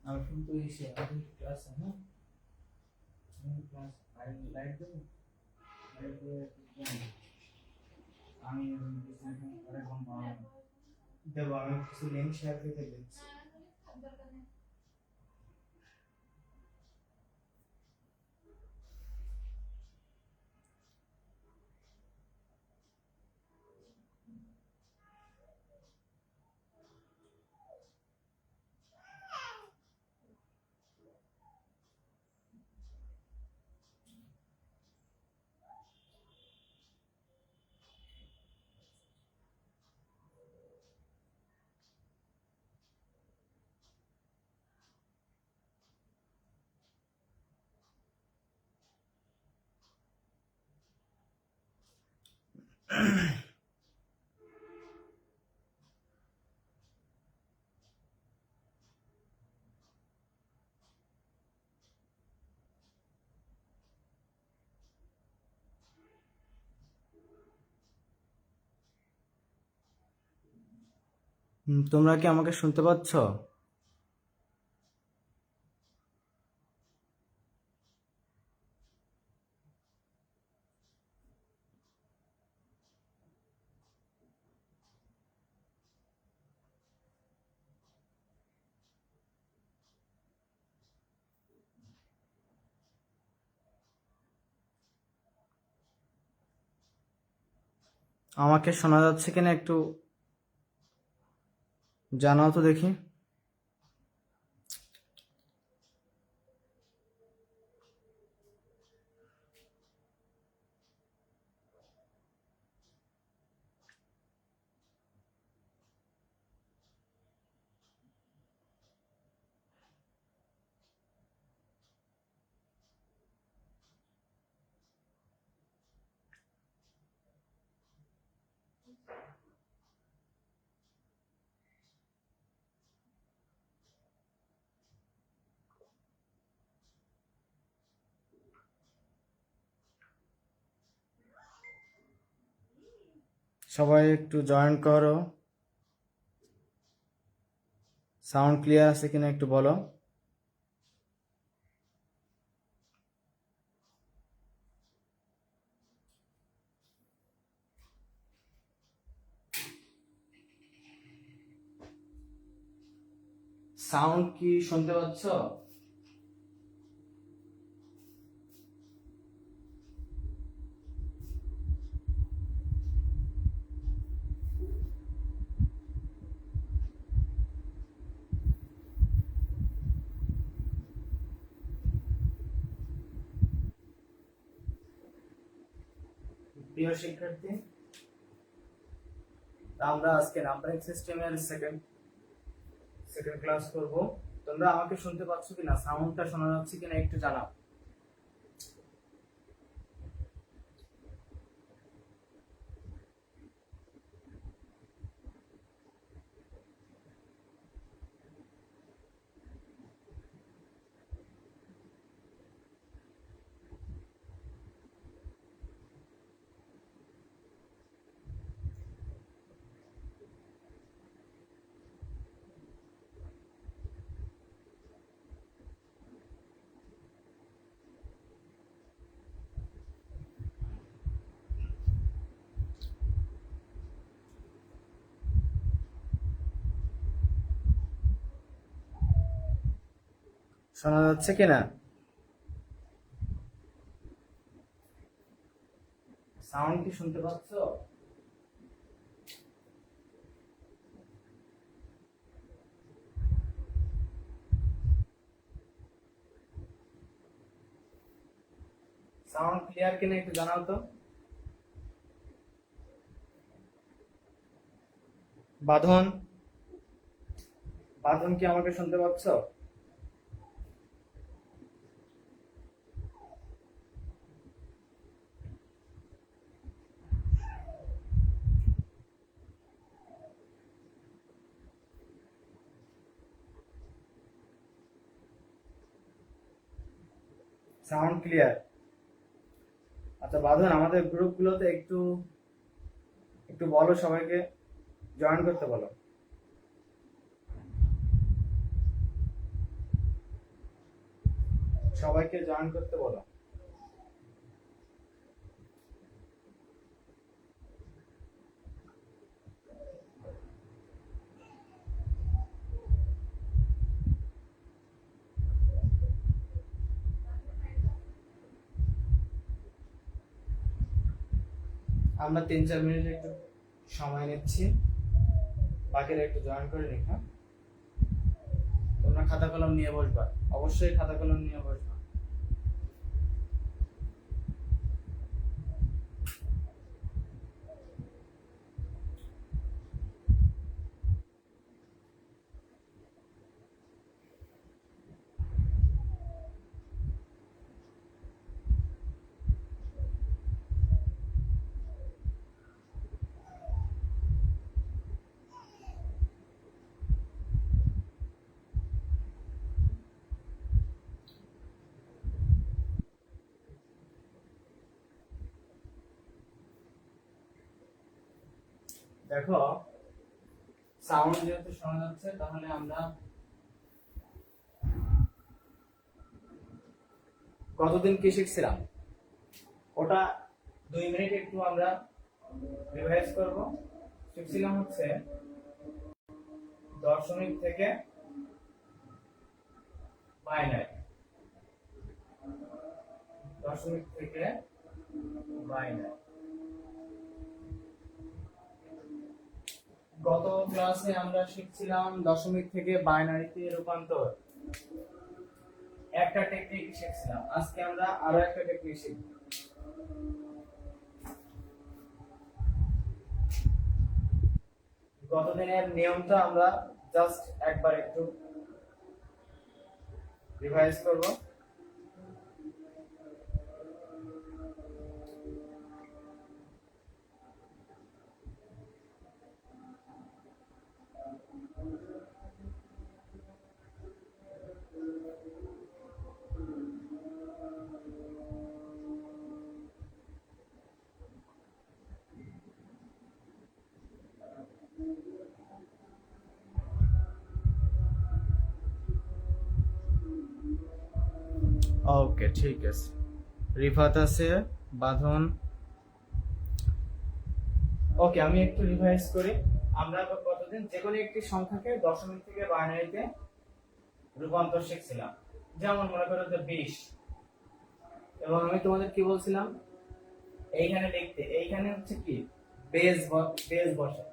আর কিন্তু এসে আমাদের ক্লাস আছে না, ক্লাস লাইট দেবো, লাইট দিয়ে আমি এরকম দেবো। আমি কিছু লিঙ্ক শেয়ার করে দিচ্ছি। তোমরা কি আমাকে শুনতে পাচ্ছ? আমাকে শোনা যাচ্ছে কিনা একটু জানাও তো দেখি। সবাই একটু জয়েন করো। সাউন্ড ক্লিয়ার আছে কিনা একটু বলো। সাউন্ড কি শুনতে পাচ্ছ? প্রিয় শিক্ষার্থী, আমরা আজকে নাম্বারিং সিস্টেমের সেকেন্ড ক্লাস করব। তোমরা আমাকে শুনতে পাচ্ছ কিনা, সাউন্ডটা শোনা যাচ্ছে কিনা একটু জানাও। শোনা যাচ্ছে কিনা? সাউন্ড কি শুনতে পাচ্ছ? সাউন্ড ক্লিয়ার কিনা একটু জানাও তো। বাঁধন, কি আমাকে শুনতে পাচ্ছ? Sound clear. আচ্ছা বাঁধন, আমাদের গ্রুপগুলোতে একটু একটু বলো, সবাইকে জয়েন করতে বলো। সবাইকে জয়েন করতে বলো। আমরা 3-4 মিনিট একটু সময় নিচ্ছি, বাকিরা একটু জয়েন করে নিক। হ্যাঁ, তোমরা খাতা কলম নিয়ে বসবা, অবশ্যই খাতা কলম নিয়ে বসবা। দেখো, সাউন্ড যেহেতু শোনা যাচ্ছে, তাহলে আমরা গতদিন কি শিখছিলাম ওটা 2 মিনিট একটু আমরা রিভাইজ করব। শিখছিলাম হচ্ছে দশমিক থেকে বাইনারি, দশমিক থেকে বাইনারি। গত ক্লাসে আমরা শিখছিলাম দশমিক থেকে বাইনারিতে রূপান্তর, একটা টেকনিক শিখছিলাম। আজকে আমরা আরো একটা টেকনিক শিখব। গত দিনের নিয়মটা আমরা জাস্ট একবার একটু রিভাইজ করব। ওকে, ঠিক আছে। রিফাত আছে, বাঁধন। ওকে, আমি একটু রিভাইজ করি। আমরা কতদিন যে কোনো একটি সংখ্যাকে দশমিক থেকে বাইনারিতে রূপান্তর শিখছিলাম। যেমন মনে করো যে 20, এবং আমি তোমাদের কি বলছিলাম, এইখানে লিখতে, এইখানে হচ্ছে কি বেস বসে।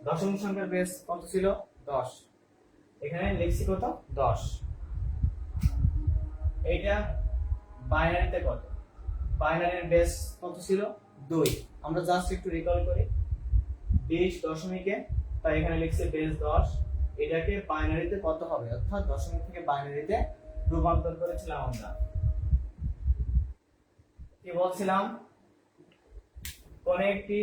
দশমিক সংখ্যার বেস কত ছিল? 10। এখানে লিখছি কত? 10। এইটা বাইনারিতে কত? বাইনারির বেস কত ছিল? 2। আমরা জাস্ট একটু রিকল করি। 20 দশমিকে, তাই এখানে লিখছে বেস 10। এটাকে বাইনারিতে কত হবে, অর্থাৎ দশমিক থেকে বাইনারিতে রূপান্তর করেছিলাম আমরা। কি বলছিলাম? কোন একটি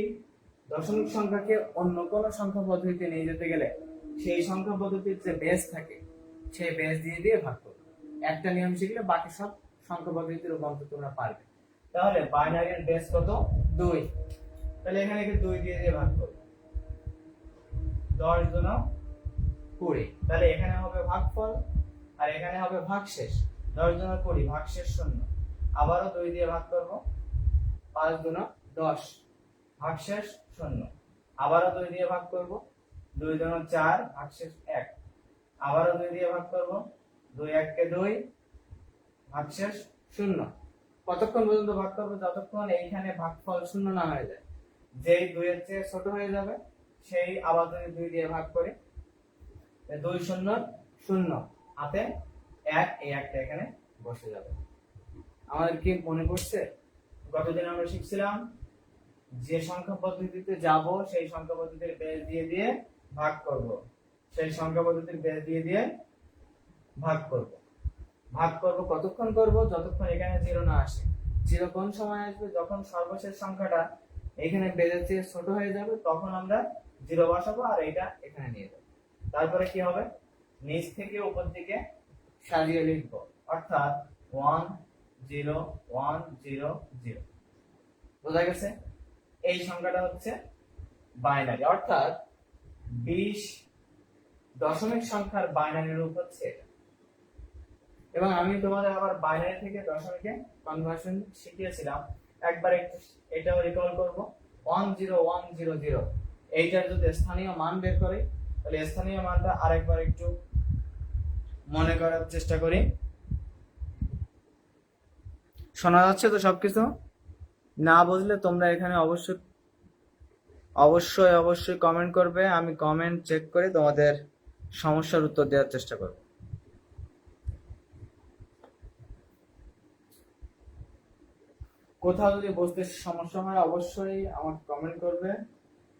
দশমিক সংখ্যাকে অন্য কোন সংখ্যা পদ্ধতিতে নিয়ে যেতে গেলে সেই সংখ্যা পদ্ধতির যে বেস থাকে সেই বেস দিয়ে দিয়ে ভাগ করবে। একটা নিয়ম শিখলে বাকি সব সংখ্যা পদ্ধতিতে রূপান্তর তোমরা পারবে। তাহলে বাইনারির বেস কত? 2। তাহলে এখানে কি 2 দিয়ে দিয়ে ভাগ করব। 10 গুণ 20, তাহলে এখানে হবে ভাগফল আর এখানে হবে ভাগশেষ। 10 গুণ 20, ভাগশেষ 0। আবারও 2 দিয়ে ভাগ করব। 5 গুণ 10, ভাগশেষ 0। আবারও 2 দিয়ে ভাগ করব। 2 গুণ 4, ভাগশেষ 1। আবারও 2 দিয়ে ভাগ করব। 2 1 কে 2, ভাগশেষ 0। কতক্ষণ পর্যন্ত ভাগ করব? যতক্ষণ এইখানে ভাগফল 0 না হয়ে যায়। যেই 2 এর চেয়ে ছোট হয়ে যাবে সেই আবার যদি 2 দিয়ে ভাগ করি, 2 0 0, হাতে 1, এই একটা এখানে বসে যাবে। আমাদের কি মনে পড়ছে? গতদিন আমরা শিখছিলাম যে সংখ্যা পদ্ধতিতে যাব সেই সংখ্যা পদ্ধতির বেস দিয়ে দিয়ে ভাগ করব, সেই সংখ্যা পদ্ধতির বেস দিয়ে দিয়ে ভাগ করব। ভাগ করব কতক্ষণ করব? যতক্ষণ এখানে 0 না আসে। 0 কোন সময় আসবে? যখন সর্বশেষ সংখ্যাটা এখানে বেজের চেয়ে ছোট হয়ে যাবে, তখন আমরা 0 বসাবো আর এটা এখানে নিয়ে যাব। তারপরে কি হবে? নিচ থেকে উপর দিকে সাজিয়ে লিখব, অর্থাৎ 1 0 1 0 0। বোঝা গেছে? এই সংখ্যাটা হচ্ছে বাইনারি, অর্থাৎ 20 দশমিক সংখ্যার বাইনারি রূপ হচ্ছে এটা। এবং আমি তোমাদের আবার বাইনারি থেকে দশমিকে কনভার্সন শিখিয়েছিলাম, একবার একটু এটাও রিকল করব। 10100 এইটার যদি স্থানীয় মান বের করি, তাহলে স্থানীয় মানটা আরেকবার একটু মনে করার চেষ্টা করি। শোনা যাচ্ছে তো সবকিছু? না বুঝলে তোমরা এখানে অবশ্যই অবশ্যই অবশ্যই কমেন্ট করবে, আমি কমেন্ট চেক করে তোমাদের সমস্যার উত্তর দেওয়ার চেষ্টা করব। কোথাও যদি বুঝতে সমস্যা হয় অবশ্যই আমাকে কমেন্ট করবে,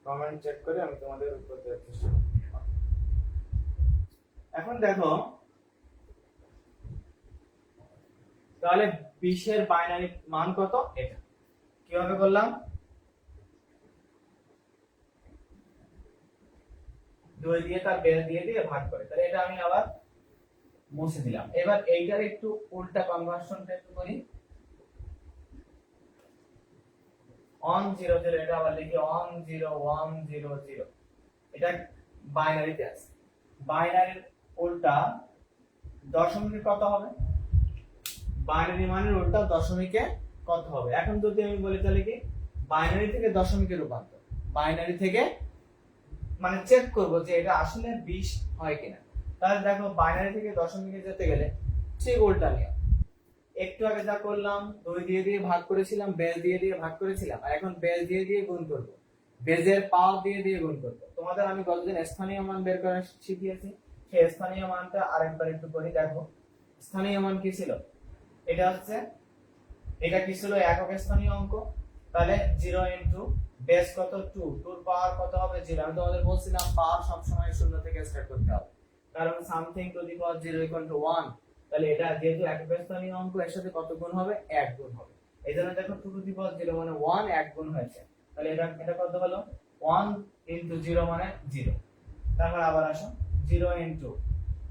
কমেন্ট চেক করে আমি তোমাদের উত্তর দেওয়ার চেষ্টা করব। এখন দেখো, তাহলে 20 এর বাইনারি মান কত? এটা কিভাবে করলাম? 2 দিয়ে তার বেস দিয়ে ভাগ করে, তাহলে এটা আমি আবার মুছে দিলাম। এবার এইটার একটু উল্টা কনভার্সনটা একটু করি। 100 এটা আবার লিখি 10100, এটা বাইনারিতে আছে। বাইনারির উল্টা দশমিকে কত হবে? বাইনারি মানের উল্টা দশমিকে কত হবে? এখন যদি আমি বলি তাহলে কি বাইনারি থেকে দশমিকে রূপান্তর, বাইনারি থেকে মানে চেক করব যে এটা আসলে 20 হয় কিনা। তাহলে দেখো বাইনারি থেকে দশমিকে যেতে গেলে ঠিক উল্টা নিয়ম। একটু আগে যা করলাম 2 দিয়ে ভাগ করেছিলাম, বেস দিয়ে ভাগ করেছিলাম, আর এখন বেস দিয়ে গুণ করব, বেজের পাওয়ার দিয়ে গুণ করব। তোমাদের আমি গতদিন স্থানীয় মান বের করা শিখিয়েছি, সেই স্থানীয় মানটা আরেকবার একটু করি। দেখো স্থানীয় মান কি ছিল? এটা হচ্ছে, এটা কি ছিল? একক স্থানীয় অঙ্ক। তাহলে 0 ইনটু বেস কত? 2, 2 এর পাওয়ার কত হবে? 0। আমি তোমাদের বলছিলাম পাওয়ার সব সময় শূন্য থেকে স্টার্ট করতে হবে, কারণ something to the power 0 equal to 1। তাহলে এটা যেহেতু একক স্থানীয় অঙ্ক, এর সাথে কত গুণ হবে? 1 গুণ হবে। এইজন্য দেখো 2 টু দি পাওয়ার 0 মানে 1, 1 গুণ হয়েছে। তাহলে এটা কত হলো? 1 ইনটু 0 মানে 0। তারপর আবার আসো 0 ইনটু,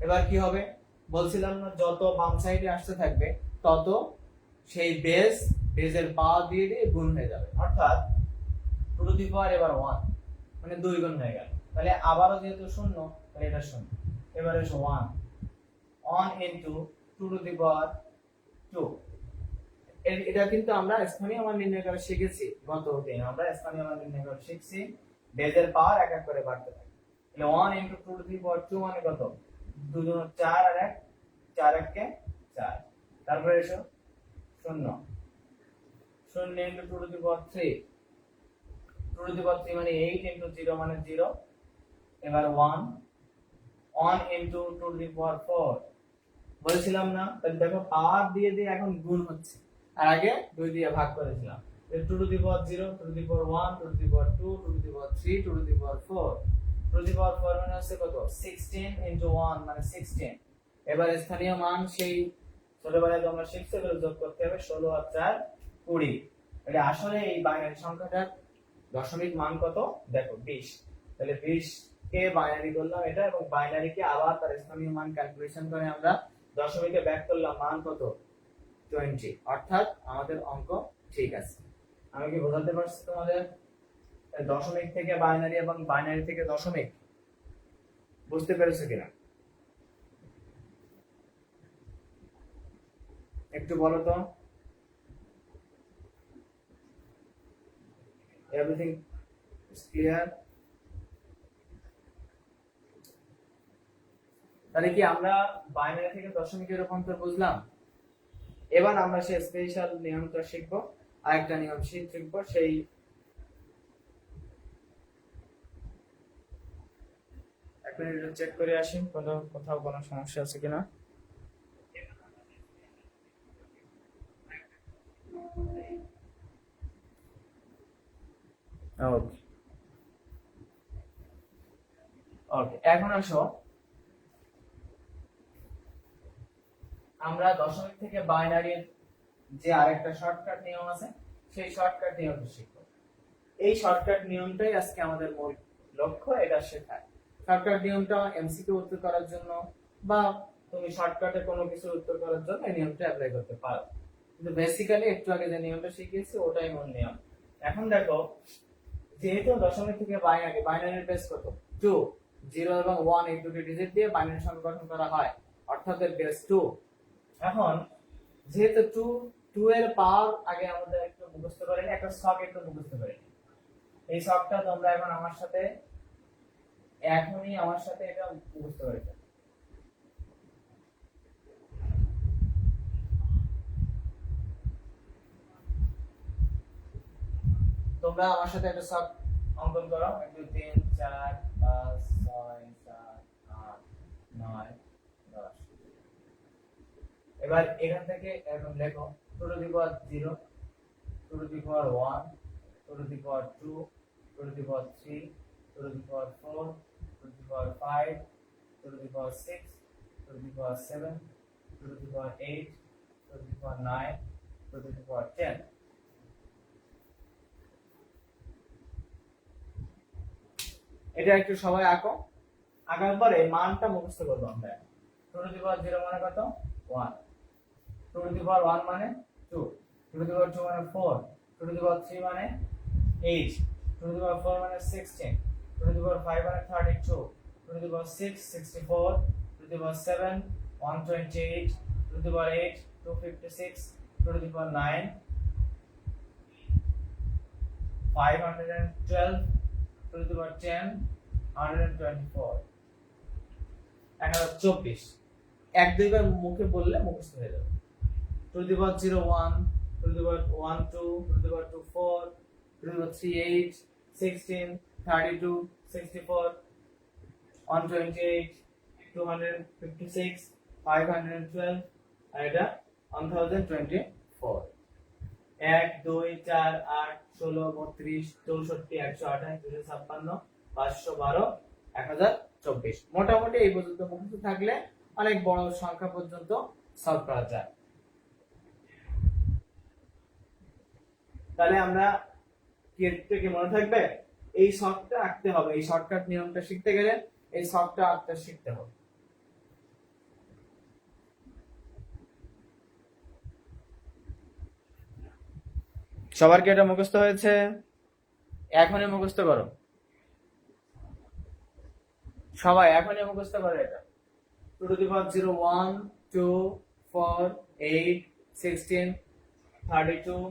এবার কি হবে? বলছিলাম না যত বাম সাইডে আসতে থাকবে তত সেই বেজের পাওয়ার দিয়ে গুণ হয়ে যাবে, অর্থাৎ 2 টু দি পাওয়ার এবার 1 মানে 2 গুণ হয়ে গেল। তাহলে আবারও যেহেতু শূন্য, তাহলে এটা শূন্য। এবারে এসো 1 ইনটু 2 টু দি পাওয়ার 2। এটা কিন্তু আমরা স্থানীয় মান নির্ণয় করা শিখেছি, গত দিন আমরা স্থানীয় মান নির্ণয় করা শিখছি। বেজের পাওয়ার এক এক করে বাড়তে থাকে। তাহলে 1 ইনটু 2 টু দি পাওয়ার 2 মানে কত? 2 দুগুণ 4 আর 1 4 1 কে 4। তারপরে এসো 0 0 into 2 to the power 3, 2 to the power 3 মানে 8 ইনটু 0 মানে 0। এবার 1 ইনটু 2 টু দি পাওয়ার 4 বলেছিলাম না? তাহলে দেখো পাওয়ার দিয়ে এখন গুণ হচ্ছে, আর আগে 2 দিয়ে ভাগ করেছিলাম। 2 to the power 0, 2 to the power 1, 2 to the power 2, 2 to the power 3, 2 to the power 4। 2 to the power 4 মানে হচ্ছে কত? 16 ইনটু 1 মানে 16। এবার স্থানীয় মান সেই ছোটবেলায় তোমরা শিখছো, এগুলো যোগ করতে হবে। 16 আর 4 20। এটা আসলে এই বাইনারি সংখ্যাটার দশমিক মান কত? দেখো 20। তাহলে 20 কে বাইনারি করলাম এটা, এবং বাইনারিকে আবার তার স্থানীয় মান ক্যালকুলেশন করে আমরা দশমিকে ব্যাক করলাম, মান কত? 20। অর্থাৎ আমাদের অঙ্ক ঠিক আছে। আমি কি বোঝাতে পারছি তোমাদের? দশমিক থেকে বাইনারি এবং বাইনারি থেকে দশমিক বুঝতে পেরেছো কিনা একটু বলো তো। Everything is clear? তাহলে কি আমরা বাইনারি থেকে দশমিকের রূপান্তর বুঝলাম? এবার আমরা সেই স্পেশাল নিয়মটা শিখবো, আরেকটা নিয়ম শিখবো। সেই এক মিনিট চেক করে আসি কোথাও কোনো সমস্যা আছে কিনা। ওকে ওকে, এখন আসো আমরা দশমিক থেকে বাইনারির যে আরেকটা শর্টকাট নিয়ম আছে, সেই শর্টকাট নিয়মটা শিখবো। এই শর্টকাট নিয়মটাই আজকে আমাদের মূল লক্ষ্য, এটা শেখায়। শর্টকাট নিয়মটা এমসিকিউ উত্তর করার জন্য, বা তুমি শর্টকাটে কোনো কিছু উত্তর করার জন্য এই নিয়মটা অ্যাপ্লাই করতে পারো, কিন্তু বেসিক্যালি একটু আগে যে নিয়মটা শিখিয়েছি ওটাই মূল নিয়ম। এখন দেখো, যেহেতু দশমিক থেকে বাইনারির বেস কত? 2, 0 এবং 1 এই দুটি ডিজিট দিয়ে বাইনারি সংখ্যা গঠন করা হয়, অর্থাৎ এর বেস 2। এখন যেহেতু টু এর পাওয়ার আগে আমাদের একটু মুখস্থ করে নিই, একটা ছক একটু মুখস্থ করে নিই। এই ছকটা তোমরা এখন আমার সাথে এখনই আমার সাথে এটা মুখস্থ করে নিও। তোমরা আমার সাথে একটা ছক অঙ্কন করো। 1 2 3 4 5 6 7 8 9 10। এবার এখান থেকে এখন লেখো 2 to the power 0, 2 to the power 1, 2 to the power 2, 2 to the power 3, 2 to the power 4, 2 to the power 5, 2 to the power 6, 2 to the power 7, 2 to the power 8, 2 to the power 9, 2 to the power 10. এটা একটু সবাই আঁকো। আঁকার পরে মানটা মুখস্থ করবো আমরা। 2 to the power 0 মানে কত? 1, 2 to the power 1 মানে 2, 2 to the power 2 মানে 4, 2 to the power 3 মানে 8, 2 to the power 4 মানে 16, 2 to the power 5 মানে 32, 2 to the power 6 64, 2 to the power 7 128, 2 to the power 8 256, 2 to the power 9 512, 2 to the power 10 124, 1024। এক দুইবার মুখে বললে মুখস্থ হয়ে যাবে। 2 to the power 0 1, 2 to the power 1 2, 2 to the power 2 4, 2 to the power 3 8, 16 32 64 128 256 512 আর এটা 1024। 1 2 4 8 16 32 64 128 256 512 1024। মোটামুটি এই পর্যন্ত মুখস্থ থাকলে অনেক বড় সংখ্যা পর্যন্ত সলভ করা যায়। তাহলে আমরা কি থেকে মনে থাকবে এই শর্টটা আঁকতে হবে। এই শর্টকাট নিয়মটা শিখতে গেলে এই শর্টটা আঁকতে শিখতে হবে। সবার কি এটা মুখস্থ হয়েছে? এখনই মুখস্থ করো সবাই, এখনই মুখস্থ করো এটা। 2 to the power 0 1 2 4 8 16 32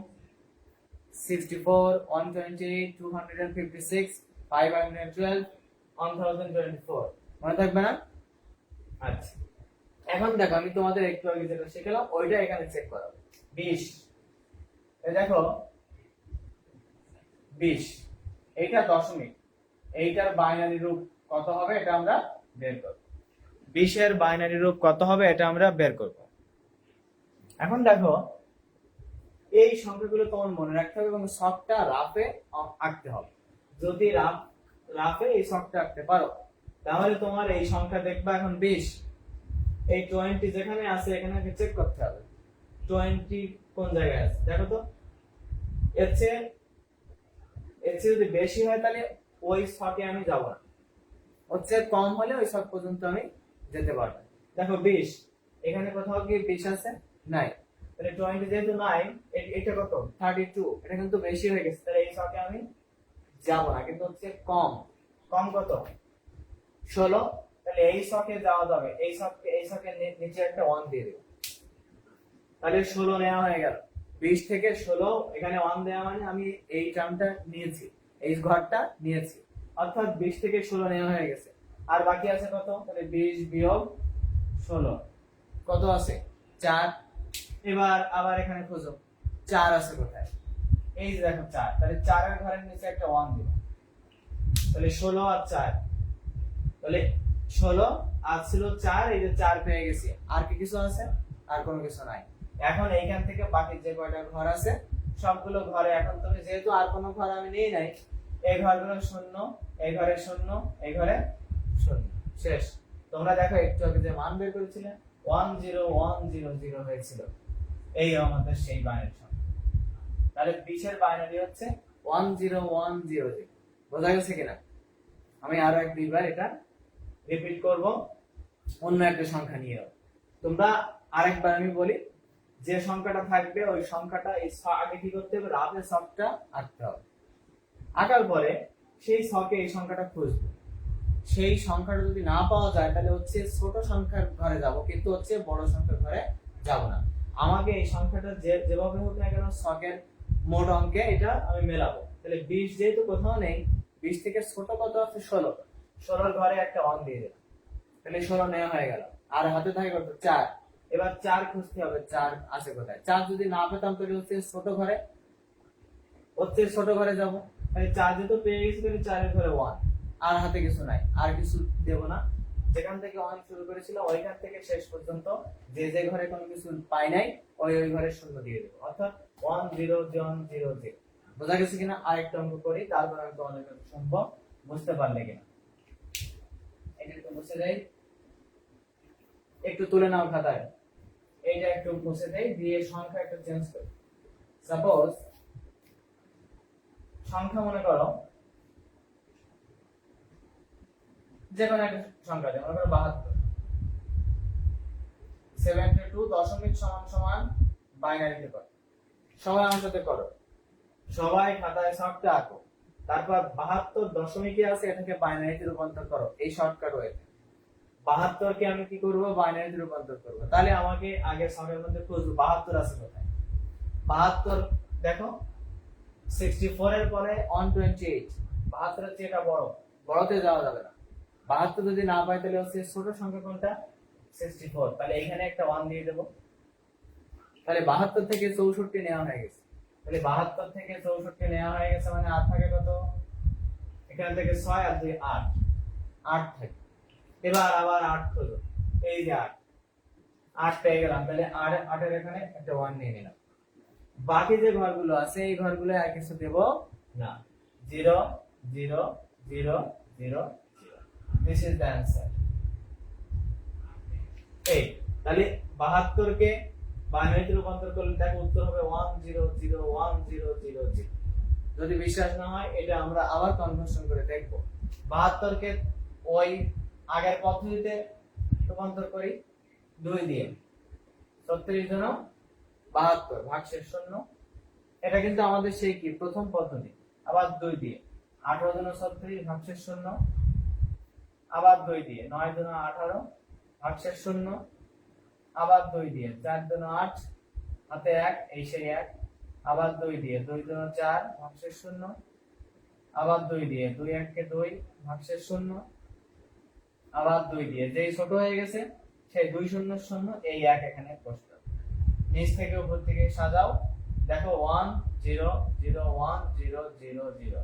64 128 256 512 1024। মনে থাকবে না? আচ্ছা, এখন দেখো আমি তোমাদের একটু আগে যেটা শেখালাম ওইটা এখানে চেক করো। 20, এই দেখো 20, এইটা দশমিক, এইটার বাইনারি রূপ কত হবে এটা আমরা বের করব। 20 এর বাইনারি রূপ কত হবে এটা আমরা বের করব। এখন দেখো এই সংখ্যাগুলো তোমার মনে রাখতে হবে এবং শর্টটা রাফে আঁকতে হবে। যদি রাফে এই শর্টটা আঁকতে পারো তাহলে তোমার এই সংখ্যা দেখবা এখন 20, এই 20 যেখানে আছে এখানে চেক করতে হবে 20 কোন জায়গায় আছে দেখো তো। এর চেয়ে যদি বেশি হয় তাহলে ওই শর্টে আমি যাব না, ওর চেয়ে কম হলে ওই শর্ট পর্যন্ত আমি যেতে পারবো। দেখো 20, এখানে কোথাও কি 20 আছে? নাই। তাহলে 20 যেহেতু নাই, এটা কত? 32, এটা কিন্তু বেশি হয়ে গেছে, তাহলে এই শর্টে আমি যাব না, কিন্তু হচ্ছে কম কত? 16, তাহলে এই শর্টে যাওয়া যাবে। এই শর্টের নিচে একটা 1 দিয়ে দেব, তাহলে 16 নেওয়া হয়ে গেল। 20 থেকে 16 এখানে 1 দেওয়া মানে আমি এই টার্মটা নিয়েছি, এই ঘরটা নিয়েছি, অর্থাৎ 20 থেকে 16 নেওয়া হয়ে গেছে। আর বাকি আছে কত? তাহলে 20 বিয়োগ 16 কত আছে? 4। এবার আবার এখানে খোঁজো 4 আছে কোথায়? এই যে দেখো 4, তাহলে 4 এর ঘরের নিচে একটা 1 দিব, তাহলে 16 আর 4, তাহলে 16 আর ছিল 4, এই যে 4 পেয়ে গেছি। আর কি কিছু আছে? আর কোনো কিছু নাই। এখন এইখান থেকে বাকি যে কয়টা ঘর আছে সবগুলো ঘরে, এখন তুমি যেহেতু আর কোনো ঘর আমি নেই নাই, এই ঘরগুলো শূন্য, এই ঘরে শূন্য, এই ঘরে শূন্য, শেষ। তোমরা দেখো একটু আগে যে মান বের করেছিলে 10100 হয়েছিল, এই আমাদের সেই বাইনারি সংখ্যা। তাহলে 20 এর বাইনারি হচ্ছে 10100। বোঝা গেছে কিনা? আমি আরো দুইবার এটা রিপিট করব অন্য একটা সংখ্যা নিয়ে। তোমরা আরেকবার আমি বলি, যে সংখ্যাটা থাকবে ওই সংখ্যাটা আগে কি করতে হবে? রাফে শর্টটা আঁকতে হবে। আঁকার পরে সেই ছকে এই সংখ্যাটা খুঁজবো। সেই সংখ্যাটা যদি না পাওয়া যায় তাহলে হচ্ছে ছোট সংখ্যার ঘরে যাব, কিন্তু হচ্ছে বড় সংখ্যার ঘরে যাব না। আমাকে এই সংখ্যাটা যেভাবে হোক না কেন ছকের মোট অঙ্কে এটা আমি মেলাবো। তাহলে 20 যেহেতু কোথাও নেই, 20 থেকে ছোট কত আছে 16, 16 ঘরে একটা 1 দিয়ে দিলাম, তাহলে 16 নেওয়া হয়ে গেল। আর হাতে থাকে কত 4, এবার 4 খুঁজতে হবে, 4 আছে কোথায়। 4 যদি না পেতাম তাহলে হচ্ছে ছোট ঘরে, ছোট ঘরে যাব, তাহলে 4 যেহেতু পেয়ে গেছি তাহলে 4 এর ঘরে 1, আর হাতে কিছু নাই, আর কিছু দেব না। যেখান থেকে 1 শুরু করেছিলাম ওইখান থেকে শেষ পর্যন্ত যে যে ঘরে কোনো কিছু পাই নাই ওই ঘরে শূন্য দিয়ে দেব, অর্থাৎ 1 0 1 0 0। বোঝা গেছে কিনা? আরেকটা অঙ্ক করি, তারপর আমি তোমাদের কাছে সম্ভব বুঝতে পারলে কিনা। এটা একটু মুছে দেই, একটু তুলে নাও খাতায়, এইটা একটু মুছে দেই, দিয়ে সংখ্যা একটু চেঞ্জ করি। সাপোজ সংখ্যা মনে করো যে কোনো একটা সংখ্যা, যেমন মনে করো 72, 72 দশমিক সমান সমান বাইনারিতে করো। সবাই আমার সাথে করো, সবাই খাতায় শর্টটা আঁকো, তারপর 72 দশমিকে আছে এটাকে বাইনারিতে রূপান্তর করো। এই শর্টকাট ওয়েতে 72 কে আমি কি করব, বাইনারিতে রূপান্তর করব। তাহলে আমাকে আগে সবের মধ্যে খুঁজবো 72 আছে কোথায়। 72 দেখো 64 এর পরে 128, 72 এর চেয়ে এটা বড়, বড়তে যাওয়া যাবে না। 72 যদি না পাই তাহলে হচ্ছে ছোট সংখ্যা কোনটা, 64, তাহলে এখানে একটা 1 দিয়ে দেব। তাহলে 72 থেকে 64 নেওয়া হয়ে গেছে, তাহলে 72 থেকে 64 নেওয়া হয়ে গেছে, মানে আর থাকে কত, এখান থেকে 6 আর 2 8, 8 থাকে। এবার আবার 8 খোঁজো, এই যে 8, 8 পেয়ে গেলাম, তাহলে 8 এর এখানে একটা 1 নিয়ে নিলাম। বাকি যে ঘরগুলো আছে এই ঘরগুলো আর কিছু দেব না, 0 0 0 0 0। This is the answer. এই তাহলে 72 কে বাইনারিতে রূপান্তর করলে দেখো উত্তর হবে 1 0 0 1 0 0 0। যদি বিশ্বাস না হয় এটা আমরা আবার কনভার্সন করে দেখব। 72 কে ওই আগের পদ্ধতিতে রূপান্তর করি 2 দিয়ে, 36 জন 72 ভাগশেষ শূন্য, এটা কিন্তু আমাদের সেই কি প্রথম পদ্ধতি। আবার 2 দিয়ে 18 জন 36 ভাগশেষ শূন্য, আবার 2 দিয়ে 9 জন 18 ভাগশেষ শূন্য, আবার 2 দিয়ে 4 জন 8 হাতে 1, এই সেই 1, আবার 2 দিয়ে 2 জন 4 ভাগশেষ শূন্য, আবার 2 দিয়ে 2 1 কে 2 ভাগশেষ শূন্য, আবার 2 দিয়ে যেই ছোট হয়ে গেছে সেই 2 শূন্য শূন্য, এই 1 এখানে বসবে। নিচ থেকে উপর থেকে সাজাও, দেখো 1 0 0 1 0 0 0।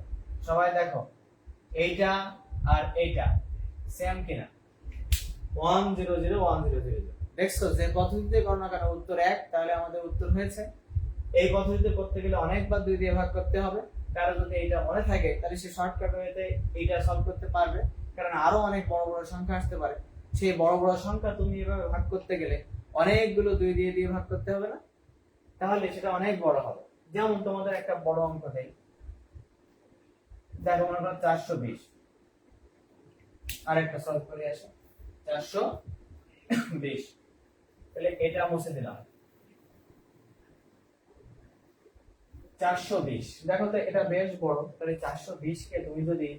সবাই দেখো এইটা আর এইটা সেম কিনা, 1 0 0 1 0 0 0। দেখছো যে পদ্ধতিতে গণনা কেন উত্তর 1, তাহলে আমাদের উত্তর হয়েছে। এই পদ্ধতিতে করতে গেলে অনেকবার 2 দিয়ে ভাগ করতে হবে, কারণ যদি এইটা মনে থাকে তাহলে সে শর্টকাট ওয়েতে এইটা সলভ করতে পারবে, কারণ আরো অনেক বড় বড় সংখ্যা আসতে পারে। সেই বড় বড় সংখ্যা তুমি এভাবে ভাগ করতে গেলে অনেকগুলো 2 দিয়ে ভাগ করতে হবে না, তাহলে সেটা অনেক বড় হবে। যেমন তোমাদের একটা বড় অঙ্ক দেই, দেখো মনে করো 420, আরেকটা সলভ করে আসো 420, তাহলে এটা মুছে দিলাম। 420 দেখো তো এটা বেশ বড়, তাহলে 420 কে তুমি যদি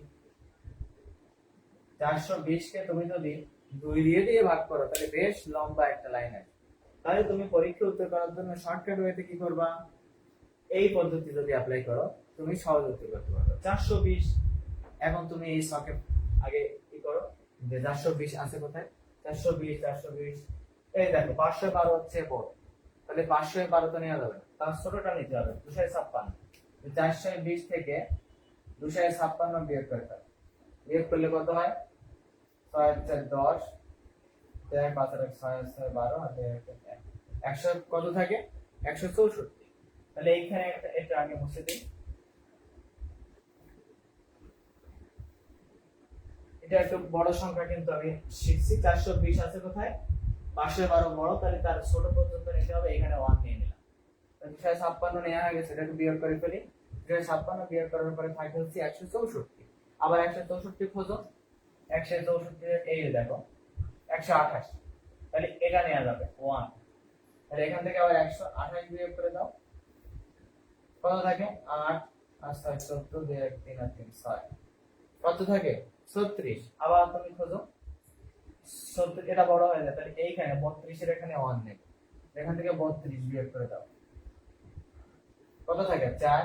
2 দিয়ে ভাগ করো তাহলে বেশ লম্বা একটা লাইন আছে। তাহলে তুমি পরীক্ষা উত্তর করার জন্য শর্টকাট ওয়েতে কি করবা, এই পদ্ধতি যদি অ্যাপ্লাই করো তুমি সহজ উত্তর করতে পারবে। 420, এখন তুমি এই ছকে আগে কি করো, যে 420 আছে কোথায়, 420 এই দেখো 512 হচ্ছে বড়, তাহলে 512 তো নেওয়া যাবে না, তার ছোটটা নিতে হবে 256। 420 থেকে 256 বিয়োগ করতে হবে, বিয়োগ করলে কত হয়, 6 4 10, 5 আর 6 6 12 আর 100 কত থাকে 164। তাহলে এইখানে এটা আগে মুছে দিই, এটা একটু বড় সংখ্যা কিন্তু আমি শিখছি। 420 আছে কোথায়, 512 বড়, তাহলে তার ছোট পর্যন্ত নিতে হবে, এখানে 1 নিয়ে নিলাম। 256 নেওয়া হয়ে গেছে, এটাকে বিয়োগ করে ফেলি। 256 বিয়োগ করার পরে থাকে হচ্ছে 164, আবার 164 খোঁজো, 164 এই দেখো 128, তাহলে এটা নেওয়া যাবে 1, তাহলে এখান থেকে আবার 128 বিয়োগ করে দাও, কত থাকে 8 আর 6 14 2 1 3 আর 3 6, কত থাকে 36। আবার তুমি খোঁজো 70, এটা বড় হয়ে যায়, তাহলে এইখানে 32 এর এখানে 1 নেবে, এখান থেকে 32 বিয়োগ করে দাও, কত থাকে 4।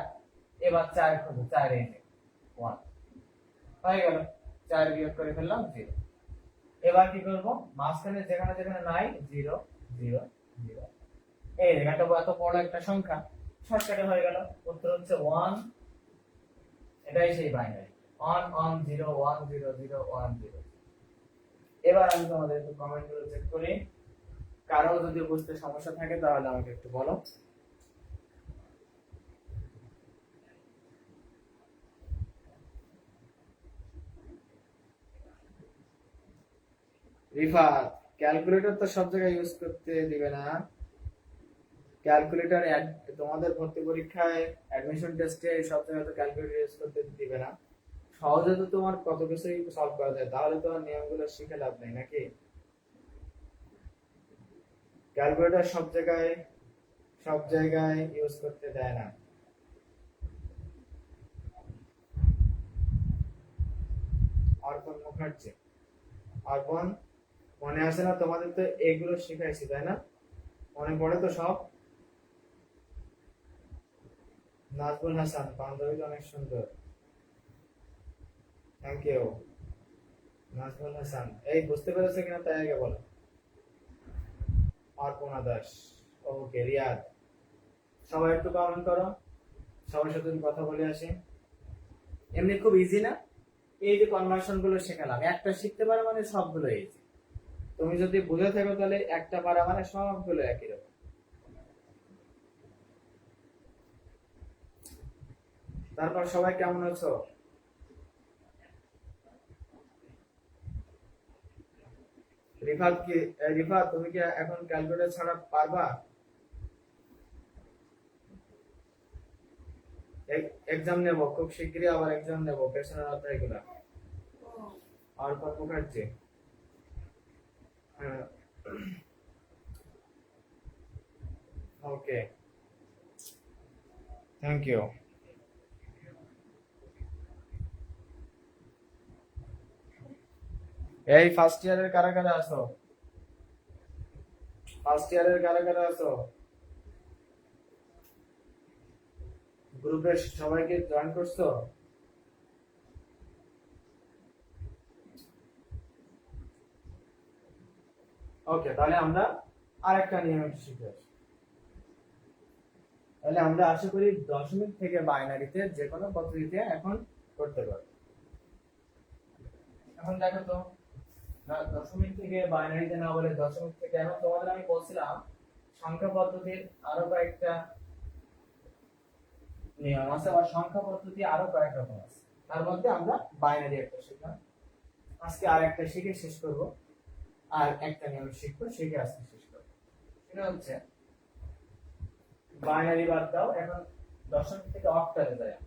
এবার 4 খোঁজো, 4 এনে 1 হয়ে গেল, 4 বিয়োগ করে ফেললাম 0। এবার কি করব, মাঝখানে যেখানে যেখানে নাই 0 0 0, এই এটা এত বড় একটা সংখ্যা শর্টকাটে হয়ে গেল, উত্তর হচ্ছে 1। এটাই সেই বাইনারি 1 1 0 1 0 0 1 0। এবার আমি তোমাদের একটু কমেন্টগুলো চেক করি, কারো যদি বুঝতে সমস্যা থাকে তাহলে আমাকে একটু বলো। রিফাত, ক্যালকুলেটর তো সব জায়গায় ইউজ করতে দিবে না। ক্যালকুলেটর তোমাদের ভর্তি পরীক্ষায় অ্যাডমিশন টেস্টে সব জায়গায় তো ক্যালকুলেটর ইউজ করতে দিবে না। সহজে তো তোমার কত কিছুই সলভ করা যায়, তাহলে তোমার নিয়মগুলো শিখে লাভ নেই নাকি? ক্যালকুলেটর সব জায়গায় ইউজ করতে দেয় না। অর্পণ মুখার্জি, অর্পণ মনে আছে না, তোমাদের তো এগুলো শিখাইছি তাই না? মনে পড়ে তো সব? নাজমুল হাসান, বান্ধবী অনেক সুন্দর, থ্যাংক ইউ। নাজমুল হাসান, এই বুঝতে পেরেছো কিনা তাই আগে বলো। অর্পণা দাস, ওকে। রিয়াদ, সবাই একটু কমেন্ট করো, সবার সাথে কথা বলে আসি। এমনি খুব ইজি না? এই যে কনভার্সন গুলো শেখালাম, একটা শিখতে পারো মানে সবগুলো ইজি। তুমি যদি বুঝে থাকো তাহলে একটা পারা মানে সবগুলো একই রকম। তারপর সবাই কেমন আছো? রিফাত তুমি কি এখন ক্যালকুলেটর ছাড়া পারবা? এক্সাম নেব খুব শীঘ্রই, আবার এক্সাম নেব পেছনের অধ্যায়গুলো। অর্পণ মুখার্জি, ওকে, থ্যাংক ইউ। এই ফার্স্ট ইয়ারের কারা কারা আছো? ফার্স্ট ইয়ারের কারা কারা আছো? গ্রুপে সবাইকে জয়েন করছো? ওকে, তাহলে আমরা আরেকটা নিয়ম শিখে আসি। তাহলে আমরা আশা করি দশমিক থেকে বাইনারিতে যে কোনো পদ্ধতিতে এখন করতে পারবো। এখন দেখো তো, দশমিক থেকে বাইনারিতে না বলে দশমিক থেকে, এখন তোমাদের আমি বলছিলাম সংখ্যা পদ্ধতির আরো কয়েকটা নিয়ম আছে, বা সংখ্যা পদ্ধতি আরো কয়েক রকম আছে, তার মধ্যে আমরা বাইনারি একটা শিখলাম, আজকে আর একটা শিখে শেষ করব, আর একটা নিয়ম শিখবো, শিখে আজকে শেষ করবো। সেটা হচ্ছে বাইনারি বাদ দাও, এখন দশমিক থেকে অক্টালে যায়।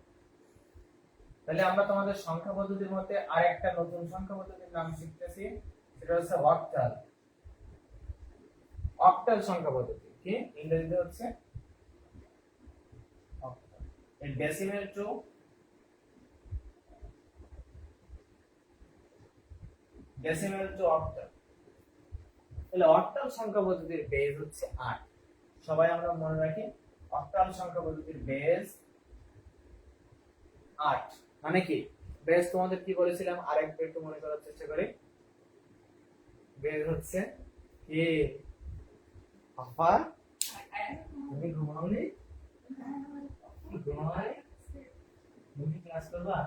তাহলে আমরা তোমাদের সংখ্যা পদ্ধতির মধ্যে আরেকটা নতুন সংখ্যা পদ্ধতির নাম শিখতেছি, সেটা হচ্ছে অক্টাল। অক্টাল সংখ্যা পদ্ধতি কি ইংরেজিতে হচ্ছে অক্টাল। এর ডেসিমেল টু অক্টাল। তাহলে অক্টাল সংখ্যা পদ্ধতির বেজ হচ্ছে 8। সবাই আমরা মনে রাখি, অক্টাল সংখ্যা পদ্ধতির বেজ 8। মানে কি বেজ তোমাদের কি বলেছিলাম, আরেকবার একটু মনে করার চেষ্টা করি। বেজ হচ্ছে কি আপা, তুমি ঘুমাওনি? তুমি ক্লাস করবা?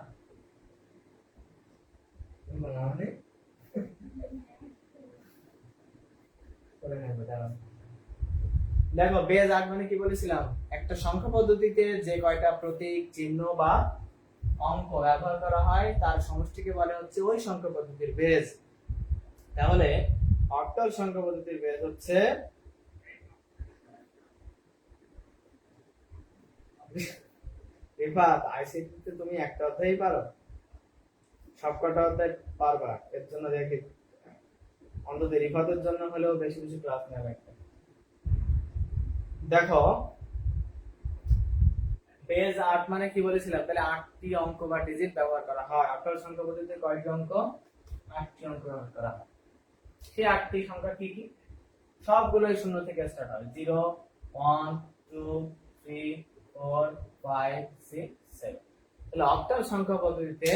তুমি ঘুমাওনি? দেখো বেজ 8 মানে কি বলেছিলাম, একটা সংখ্যা পদ্ধতিতে যে কয়টা প্রতীক, চিহ্ন বা অঙ্ক ব্যবহার করা হয় তার সমষ্টিকে বলে হচ্ছে ওই সংখ্যা পদ্ধতির বেজ। তাহলে অক্টাল সংখ্যা পদ্ধতির বেজ হচ্ছে রিফাত, আইসিটিতে তুমি একটা অধ্যায়ই পারো? সবকটা অধ্যায় পারবা? এর জন্য দেখি অন্তত রিফাতের জন্য হলেও বেশি বেশি ক্লাস নেবে একটা। দেখো বেজ 8 মানে কি বলেছিলাম, তাহলে 8টি অঙ্ক বা ডিজিট ব্যবহার করা হয়। অক্টাল সংখ্যা পদ্ধতিতে কয়টি অঙ্ক? 8টি অঙ্ক ব্যবহার করা হয়। সেই 8টি সংখ্যা কি কি? সবগুলোই শূন্য থেকে স্টার্ট হয়, 0 1 2 3 4 5 6 7। তাহলে অক্টাল সংখ্যা পদ্ধতিতে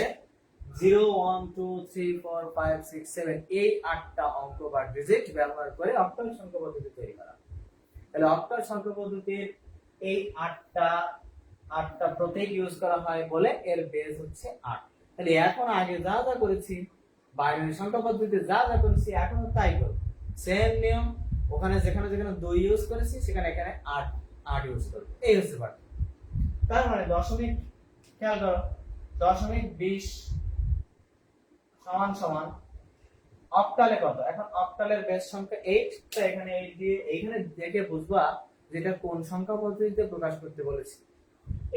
0 1 2 3 4 5 6 7 এই 8টা অঙ্ক বা ডিজিট ব্যবহার করে অক্টাল সংখ্যা পদ্ধতি তৈরি করা। তাহলে অক্টাল সংখ্যা পদ্ধতির এই 8টা প্রতীক ইউজ করা হয় বলে এর বেস হচ্ছে 8। তাহলে এখন আগে যা যা করেছি বাইনারি সংখ্যা পদ্ধতিতে যা যা করেছি এখনো তাই করব, সেম নিয়ম। ওখানে যেখানে যেখানে 2 ইউজ করেছি সেখানে এখানে 8 ইউজ করব, এই হচ্ছে পার্থক্য। তার মানে দশমিক, খেয়াল করো, দশমিক 20 সমান সমান অক্টালে কত? এখন অক্টালের বেস সংখ্যা 8, তো এখানে 8 দিয়ে এইখানে দেখে বুঝবা যেটা কোন সংখ্যা পদ্ধতিতে প্রকাশ করতে বলেছি।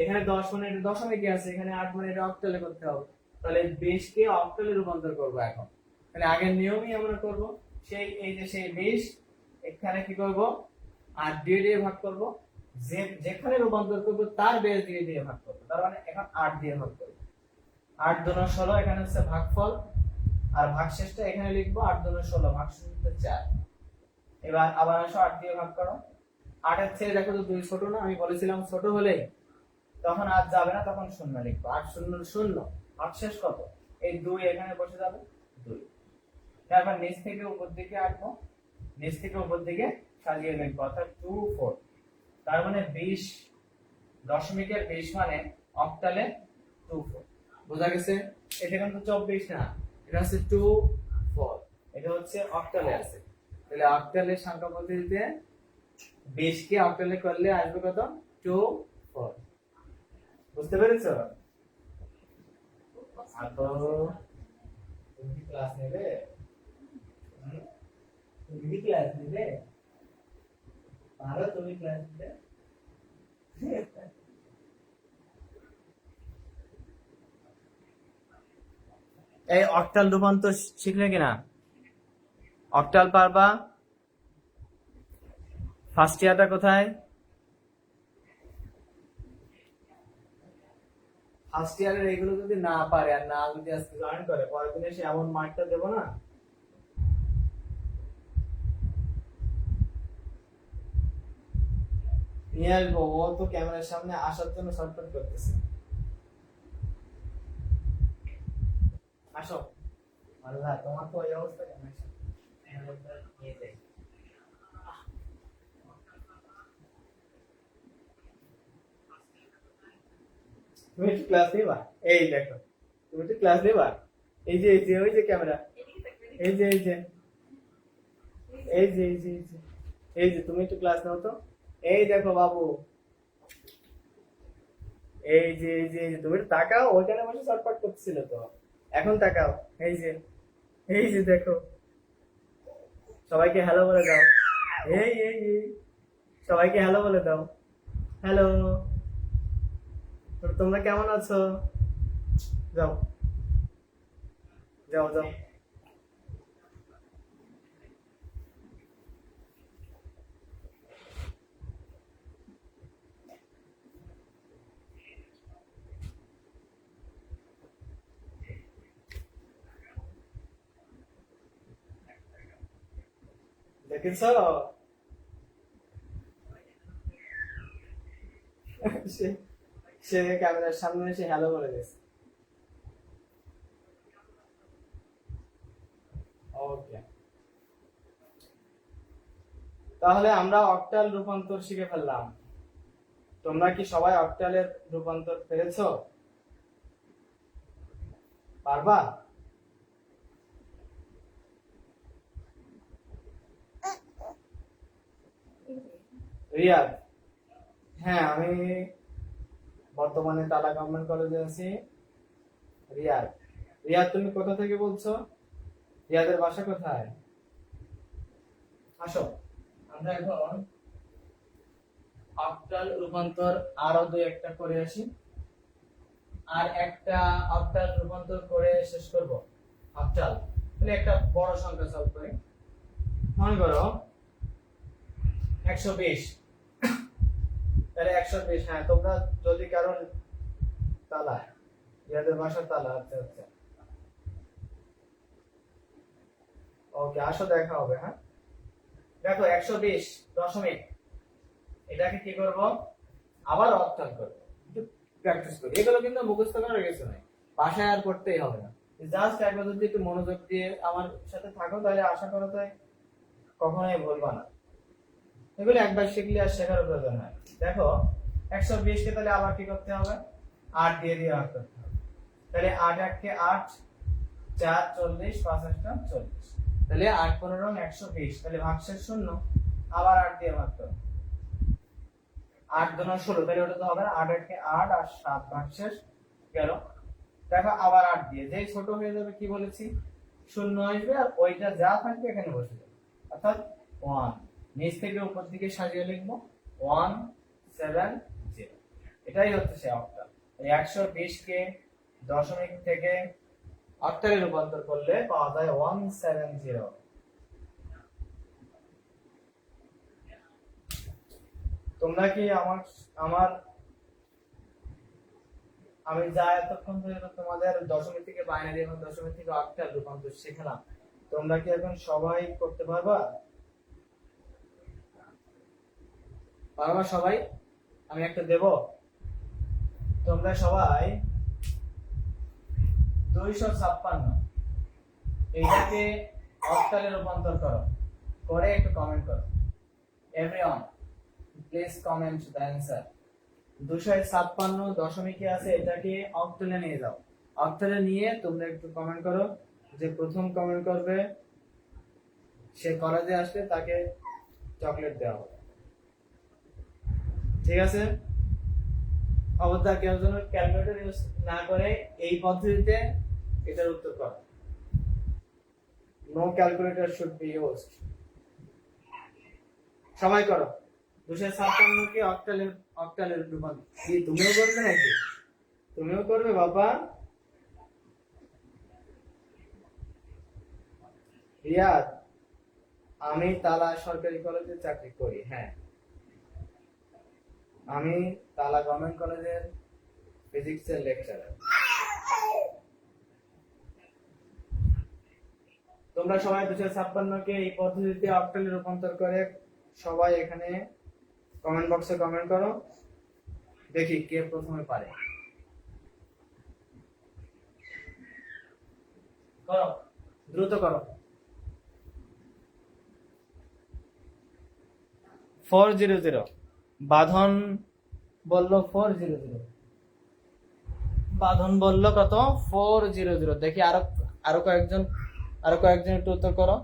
এখানে 10 মানে এটা দশমিকে আছে, এখানে 8 মানে এটা অক্টালে করতে হবে। তাহলে 20 কে অক্টালে রূপান্তর করব এখন। তাহলে আগের নিয়মই আমরা করব, সেই এই যে সেই 20 এখানে কি করব 8 দিয়ে ভাগ করব, যেখানে রূপান্তর করব তার বেস দিয়ে ভাগ করব। তার মানে এখন 8 দিয়ে ভাগ করব, 8 দুগুণ 16, এখানে হচ্ছে ভাগফল, আর ভাগশেষটা এখানে লিখবো 8 দুগুণ 16, ভাগশেষ হচ্ছে 4। এবার আবার আসো 8 দিয়ে ভাগ করো, 8 এর চেয়ে দেখো তো 2 ছোট না, আমি বলেছিলাম ছোট হলে তখন 8 যাবে না, তখন 0 লিখবো, 8 0 0, ভাগশেষ কত? এই 2 এখানে বসে যাবে 2। তারপর নিচ থেকে উপর দিকে আঁকবো, নিচ থেকে উপর দিকে সাজিয়ে লিখবো, অর্থাৎ 2 4। তার মানে 20 দশমিকের 20 মানে অক্টালে 2 4। বোঝা গেছে? এটা কিন্তু 24 না, এটা হচ্ছে 2 4, এটা হচ্ছে অক্টালে আছে। তাহলে অক্টালের সংখ্যা পদ্ধতিতে 20 কে অক্টালে করলে আসবে কত? 2 4। বুঝতে পেরেছো? তো তুমি কি ক্লাস নেবে? তুমি কি ক্লাস নেবে? পারো তুমি ক্লাস নিতে? এই অক্টাল রূপান্তর শিখলে কিনা? অক্টাল পারবা? ফার্স্ট ইয়ারটা কোথায়? ফার্স্ট ইয়ারের এগুলো যদি না পারে আর না যদি আজকে জয়েন করে, পরের দিন এসে এমন মার্কটা দেবো না। নিয়ে আসবো, ও তো ক্যামেরার সামনে আসার জন্য শর্টকাট করতেছে। আসো। আল্লাহ, তোমার তো ওই অবস্থা কেন? নিয়ে যাই। তুমি একটু ক্লাস নিবা? এই দেখো, তুমি একটু ক্লাস নিবা? এই যে ওই যে ক্যামেরা, এই যে এই যে তুমি একটু ক্লাস নাও তো। এই দেখো বাবু, এই যে তুমি একটু তাকাও, ওইখানে বসে চটপট করছিল তো, এখন তাকাও। এই যে দেখো, সবাইকে হ্যালো বলে দাও। এই সবাইকে হ্যালো বলে দাও। হ্যালো, তোমরা কেমন আছো? যাও যাও যাও। দেখেছ? সে সে ক্যামেরার সামনে এসে হ্যালো বলে গেছে। ওকে, তাহলে আমরা অক্টাল রূপান্তর শিখে ফেললাম। তোমরা কি সবাই অক্টালের রূপান্তর পেরেছো? পারবা? রিয়াদ? হ্যাঁ, আমি বর্তমানে টাটা গভর্নমেন্ট কলেজে আছি। রিয়াদ, রিয়াদ তুমি কোথা থেকে বলছো? রিয়াদের বাসা কোথায়? আসো, আমরা এখন অক্টাল রূপান্তর আরো দুই একটা করে আসি, আর একটা অক্টাল রূপান্তর করে শেষ করব। অক্টাল তাহলে একটা বড় সংখ্যা সলভ করি। মনে করো 120, তাহলে 120। হ্যাঁ, তোমরা যদি কারণ তালা, ইয়াদের ভাষা তালা। আচ্ছা আচ্ছা, ওকে, আসো দেখা হবে। হ্যাঁ, দেখো 120 দশমিক, এটাকে কি করব, আবার অক্টাল করব, একটু প্র্যাকটিস করি। এগুলো কিন্তু মুখস্থ করার কিছু নাই, বাসায় আর করতেই হবে না, জাস্ট একবার যদি একটু মনোযোগ দিয়ে আমার সাথে থাকো তাহলে আশা করা যায় কখনোই ভুলবা না। এগুলো একবার শিখলে আর শেখার প্রয়োজন নাই। দেখো 120 কে তাহলে আবার কি করতে হবে, 8 দিয়ে দিয়ে ভাগ করতে হবে। তাহলে 8 8 কে 8, 4 40, 5 8 40, তাহলে 8 15 120, তাহলে ভাগশেষ শূন্য, আবার 8 দিয়ে ভাগ করো, 8 2 16, তাহলে ওটা তো হবে না, 8 8 কে 8 আর 7 ভাগশেষ গেল। দেখো আবার 8 দিয়ে, যেই ছোট হয়ে যাবে কি বলেছি, শূন্য আসবে আর ওইটা যা থাকবে এখানে বসে যাবে, অর্থাৎ 1, নিচ থেকে উপর দিকে সাজিয়ে লিখবো 170, এটাই হচ্ছে সেই অক্টাল। এই 120 কে দশমিক থেকে অক্টালে রূপান্তর করলে পাওয়া যায় 170। তোমরা কি আমার আমার আমি যা এতক্ষণ ধরে তোমাদের দশমিক থেকে বাইনারি এবং দশমিক থেকে অক্টাল রূপান্তর শেখালাম, তোমরা কি এখন সবাই করতে পারবা? পারবা সবাই? আমি একটা দেব, তোমরা সবাই 256 এইটাকে অক্টালে রূপান্তর করো, করে একটু কমেন্ট করো। Everyone please comment the answer. 256 দশমিকে আছে, এটাকে অক্টালে নিয়ে যাও। অক্টালে নিয়ে তোমরা একটু কমেন্ট করো, যে প্রথম কমেন্ট করবে সে কলেজে আসলে তাকে চকলেট দেওয়া হবে। ঠিক আছে? অবশ্যই কেউ যেন ক্যালকুলেটর ইউজ না করে এই পদ্ধতিতে এটার উত্তর করো। No calculator should be used. সবাই করো। 256 কে অক্টালের রূপান্তর। কি তুমিও করবে নাকি? তুমিও করবে বাবা? রিয়াদ, আমি তালা সরকারি কলেজে চাকরি করি। হ্যাঁ, আমি তালা গভর্নমেন্ট কলেজের ফিজিক্সের লেকচারার। তোমরা সবাই 256 কে এই পদ্ধতিতে অক্টালে রূপান্তর করে সবাই এখানে কমেন্ট বক্সে কমেন্ট করো, দেখি কে প্রথমে পারে। করো, দ্রুত করো। 400 বাঁধন বলল 400, বাঁধন বলল কত? 400। দেখি আরো কয়েকজন একটু উত্তর করো।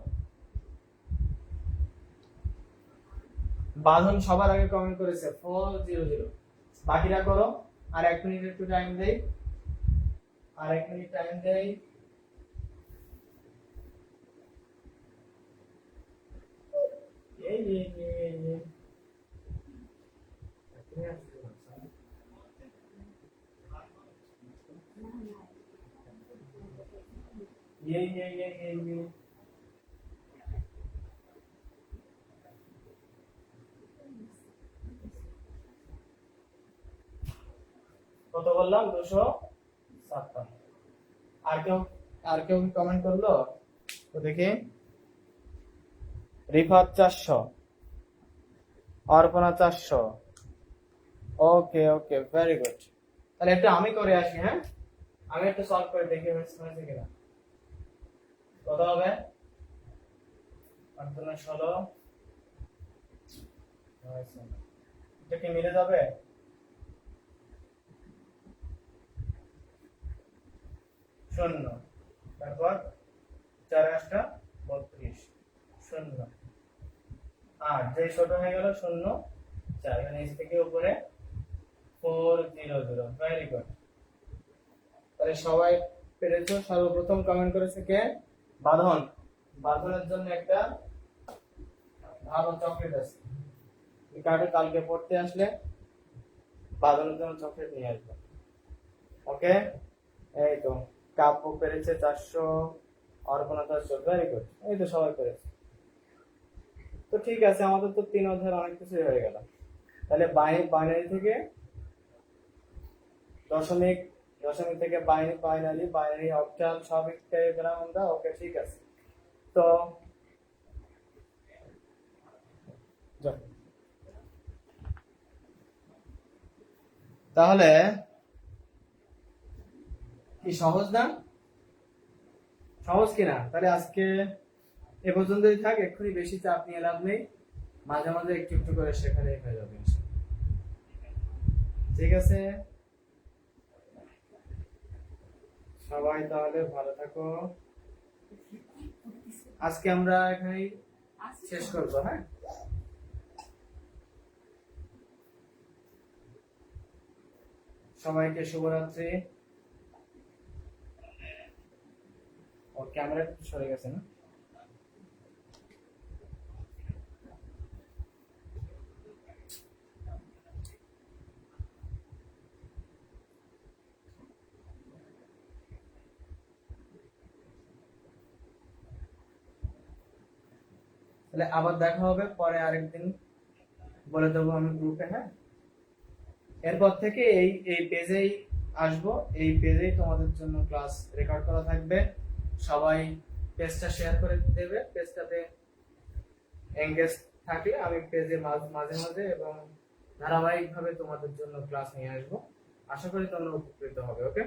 বাঁধন সবার আগে কমেন্ট করেছে 400, বাকিরা করো। আর 1 মিনিট একটু টাইম দেই, আর 1 মিনিট টাইম দেই। কত বললাম? 256। আর কেউ কমেন্ট করলো তো দেখি। রিফাত 400, অর্পণা 400। ওকে ওকে, ভেরি গুড। তাহলে একটু আমি করে আসি। হ্যাঁ, আমি একটু সলভ করে দেখি হয়েছে কিনা। কত হবে? 16। এটা কি মিলে যাবে? শূন্য, তারপর 4 8 32, শূন্য, আর যে ছোট হয়ে গেল শূন্য 4, এখানে নিচ থেকে উপরে 400। Very good. তাহলে সবাই পেরেছো। সর্বপ্রথম কমেন্ট করেছে কে? বাঁধন। বাঁধনের জন্য একটা ভালো চকলেট আছে, কালকে পড়তে আসলে বাঁধনের জন্য চকলেট নিয়ে আসবে। ওকে, এই তো কাব্য পেরেছে 400, অর্পণা 400। ভেরি গুড, এই তো সবাই পেরেছে। তো ঠিক আছে, আমাদের তো 3 অধ্যায় অনেক কিছু হয়ে গেল। তাহলে বাইনারি থেকে দশমিক, দশমিক থেকে বাইনারি অক্টাল সব পেয়ে গেলাম আমরা। ওকে, ঠিক আছে। তো তাহলে কি সহজ না? সহজ কিনা? তাহলে আজকে এ পর্যন্তই থাক, এক্ষুনি বেশি চাপ নিয়ে লাভ নেই, মাঝে মাঝে একটু একটু করে শেখালেই হয়ে যাবে ইনশাআল্লাহ। ঠিক আছে, সবাই তাহলে ভালো থাকো। আজকে আমরা এখানেই শেষ করবো, হ্যাঁ? সবাইকে শুভরাত্রি। ও ক্যামেরা একটু সরে গেছে না? তাহলে আবার দেখা হবে পরে আরেকদিন, বলে দেবো আমি গ্রুপে, হ্যাঁ? এরপর থেকে এই এই পেজেই আসবো, এই পেজেই তোমাদের জন্য ক্লাস রেকর্ড করা থাকবে। সবাই পেজটা শেয়ার করে দেবে, পেজটাতে এঙ্গেজ থাকলে আমি পেজে মাঝে মাঝে এবং ধারাবাহিকভাবে তোমাদের জন্য ক্লাস নিয়ে আসবো। আশা করি তোমরা উপকৃত হবে। ওকে,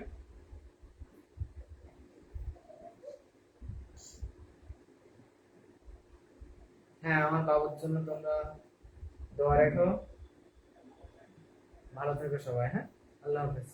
হ্যাঁ, আমার বাবুর জন্য তোমরা দোয়া রেখো। ভালো থেকো সবাই, হ্যাঁ? আল্লাহ হাফেজ।